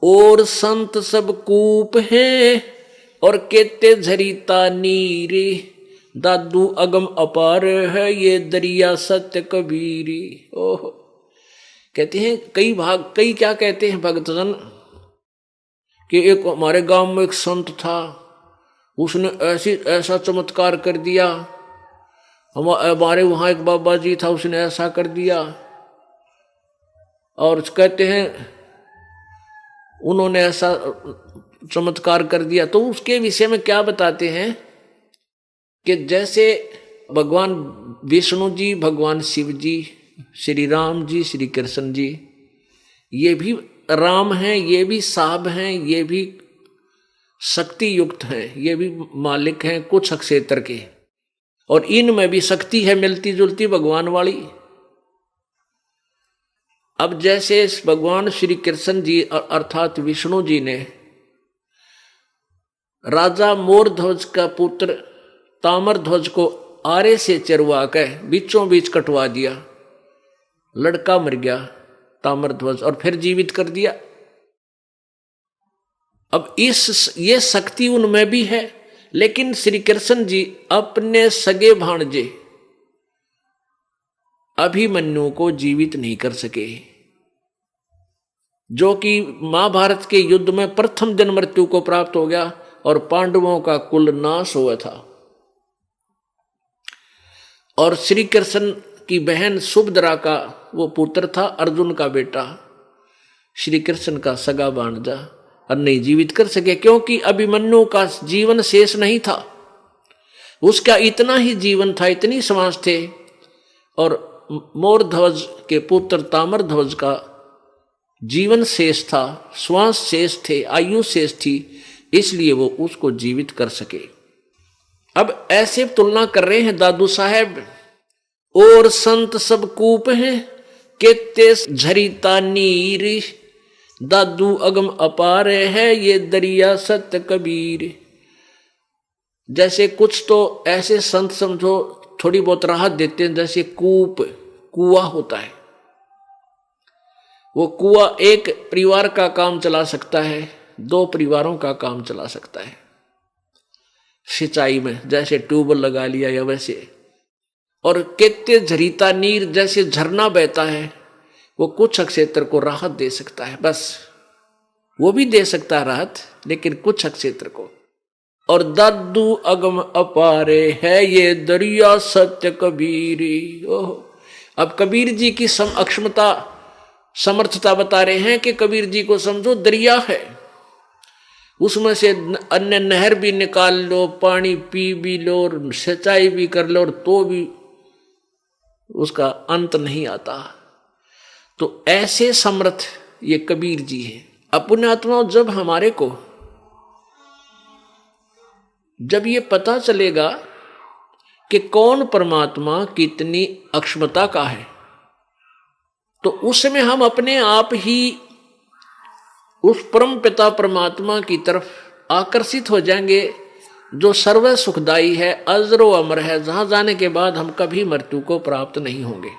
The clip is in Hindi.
और संत सब कूप हैं और केते झरीता नीरे, दादू अगम अपार है ये दरिया सत्य कबीरी। ओह, कहते हैं कई क्या कहते हैं भक्तजन कि एक हमारे गांव में एक संत था, उसने ऐसा चमत्कार कर दिया। हमारे वहां एक बाबा जी था, उसने ऐसा कर दिया। और कहते हैं उन्होंने ऐसा चमत्कार कर दिया। तो उसके विषय में क्या बताते हैं कि जैसे भगवान विष्णु जी, भगवान शिव जी, श्री राम जी, श्री कृष्ण जी, ये भी राम हैं, ये भी साहब हैं, ये भी शक्ति युक्त हैं, ये भी मालिक हैं कुछ क्षेत्र के, और इनमें भी शक्ति है मिलती जुलती भगवान वाली। अब जैसे भगवान श्री कृष्ण जी अर्थात विष्णु जी ने राजा मोरध्वज का पुत्र ताम्रध्वज को आरे से चरवा कर बीचों बीच कटवा दिया, लड़का मर गया ताम्रध्वज, और फिर जीवित कर दिया। अब ये शक्ति उनमें भी है, लेकिन श्री कृष्ण जी अपने सगे भाणजे अभिमन्यु को जीवित नहीं कर सके, जो कि महाभारत के युद्ध में प्रथम दिन मृत्यु को प्राप्त हो गया और पांडवों का कुल नाश हुआ था। और श्री कृष्ण की बहन सुभद्रा का वो पुत्र था, अर्जुन का बेटा, श्री कृष्ण का सगा भांजा, और नहीं जीवित कर सके क्योंकि अभिमन्यु का जीवन शेष नहीं था। उसका इतना ही जीवन था, इतनी श्वास थे, और मोरध्वज के पुत्र ताम्रध्वज का जीवन शेष था, श्वास शेष थे, आयु शेष थी, इसलिए वो उसको जीवित कर सके। अब ऐसे तुलना कर रहे हैं दादू साहब, और संत सब कूप हैं केते झरीता नीर, दादू अगम अपार है ये दरिया सत्य कबीर। जैसे कुछ तो ऐसे संत समझो थोड़ी बहुत राहत देते हैं, जैसे कुआं होता है, वो कुआं एक परिवार का काम चला सकता है, 2 परिवारों का काम चला सकता है सिंचाई में, जैसे ट्यूबवेल लगा लिया या वैसे। और केते झरीता नीर, जैसे झरना बहता है, वो कुछ क्षेत्र को राहत दे सकता है, बस वो भी दे सकता है राहत, लेकिन कुछ क्षेत्र को। और दादू अगम अपारे है ये दरिया सत्य कबीरी। ओह, अब कबीर जी की अक्षमता समर्थता बता रहे हैं कि कबीर जी को समझो दरिया है, उसमें से अन्य नहर भी निकाल लो, पानी पी भी लो, और सिंचाई भी कर लो, और तो भी उसका अंत नहीं आता। तो ऐसे समर्थ ये कबीर जी हैं। अपने आत्मा जब हमारे को जब ये पता चलेगा कि कौन परमात्मा कितनी अक्षमता का है, तो उसमें हम अपने आप ही उस परम पिता परमात्मा की तरफ आकर्षित हो जाएंगे, जो सर्व सुखदाई है, अजरो अमर है, जहां जाने के बाद हम कभी मृत्यु को प्राप्त नहीं होंगे।